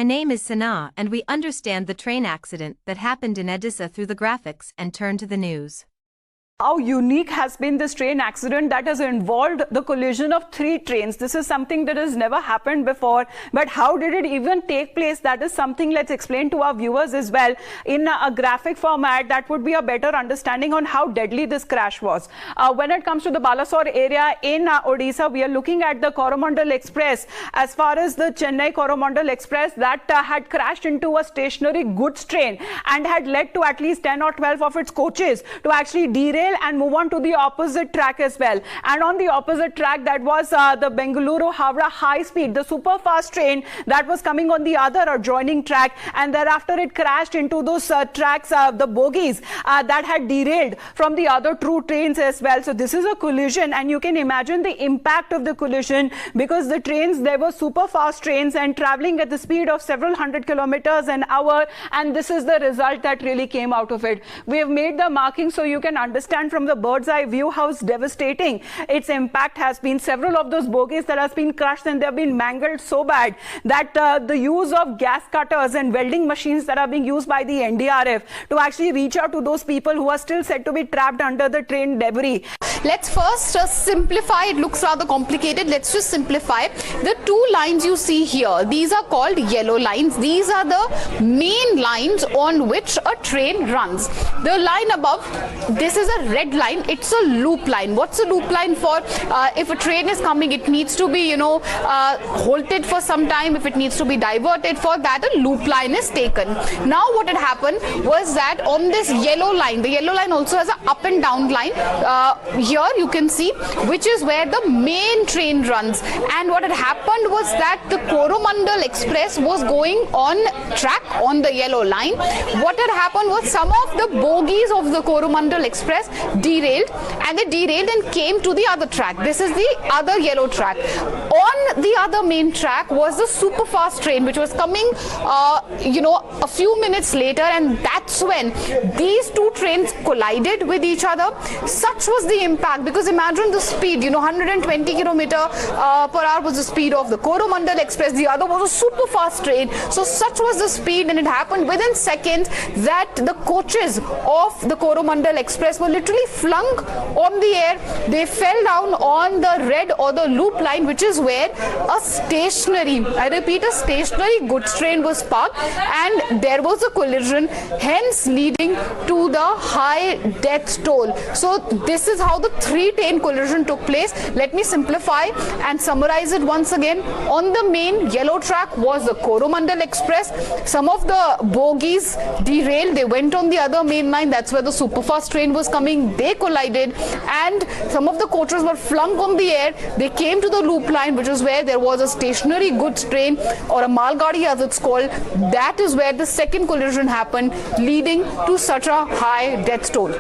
My name is Sana and we understand the train accident that happened in Odisha through the graphics and turn to the news. How unique has been this train accident that has involved the collision of 3 trains. This is something that has never happened before. But how did it even take place? That is something let's explain to our viewers as well. In a graphic format, that would be a better understanding on how deadly this crash was. When it comes to the Balasore area in Odisha, we are looking at the Coromandel Express. As far as the Chennai Coromandel Express, that had crashed into a stationary goods train and had led to at least 10 or 12 of its coaches to actually derail and move on to the opposite track as well. And on the opposite track, that was the Bengaluru-Howrah high speed, the super fast train that was coming on the other adjoining track, and thereafter it crashed into those tracks, the bogies that had derailed from the other 2 trains as well. So this is a collision, and you can imagine the impact of the collision, because the trains, they were super fast trains and traveling at the speed of several hundred kilometers an hour, and this is the result that really came out of it. We have made the marking so you can understand from the bird's eye view how devastating its impact has been. Several of those bogies that has been crushed, and they have been mangled so bad that the use of gas cutters and welding machines that are being used by the NDRF to actually reach out to those people who are still said to be trapped under the train debris. Let's first simplify. It looks rather complicated. Let's just simplify. The 2 lines you see here, these are called yellow lines. These are the main lines on which a train runs. The line above, this is a red line. It's a loop line. What's a loop line for? If a train is coming, it needs to be, halted for some time. If it needs to be diverted, for that a loop line is taken. Now what had happened was that on this yellow line, the yellow line also has an up and down line. Here you can see which is where the main train runs, and what had happened was that the Coromandel Express was going on track on the yellow line. What had happened was some of the bogies of the Coromandel Express derailed, and they derailed and came to the other track. This is the other yellow track. On the other main track was the super fast train which was coming a few minutes later, and that's when these 2 trains collided with each other. Such was the impact, because imagine the speed, 120 km/h was the speed of the Coromandel Express. The other was a super fast train. So such was the speed, and it happened within seconds that the coaches of the Coromandel Express were literally flung on the air. They fell down on the red or the loop line, which is where a stationary, I repeat, a stationary goods train was parked, and there was a collision, hence leading to the high death toll. So this is how the 3-train collision took place. Let me simplify and summarize it once again. On the main yellow track was the Coromandel Express. Some of the bogies derailed. They went on the other main line. That's where the superfast train was coming. They collided, and some of the coaches were flung on the air. They came to the loop line, which is where there was a stationary goods train, or a malgadi as it's called. That is where the second collision happened, leading to such a high death toll.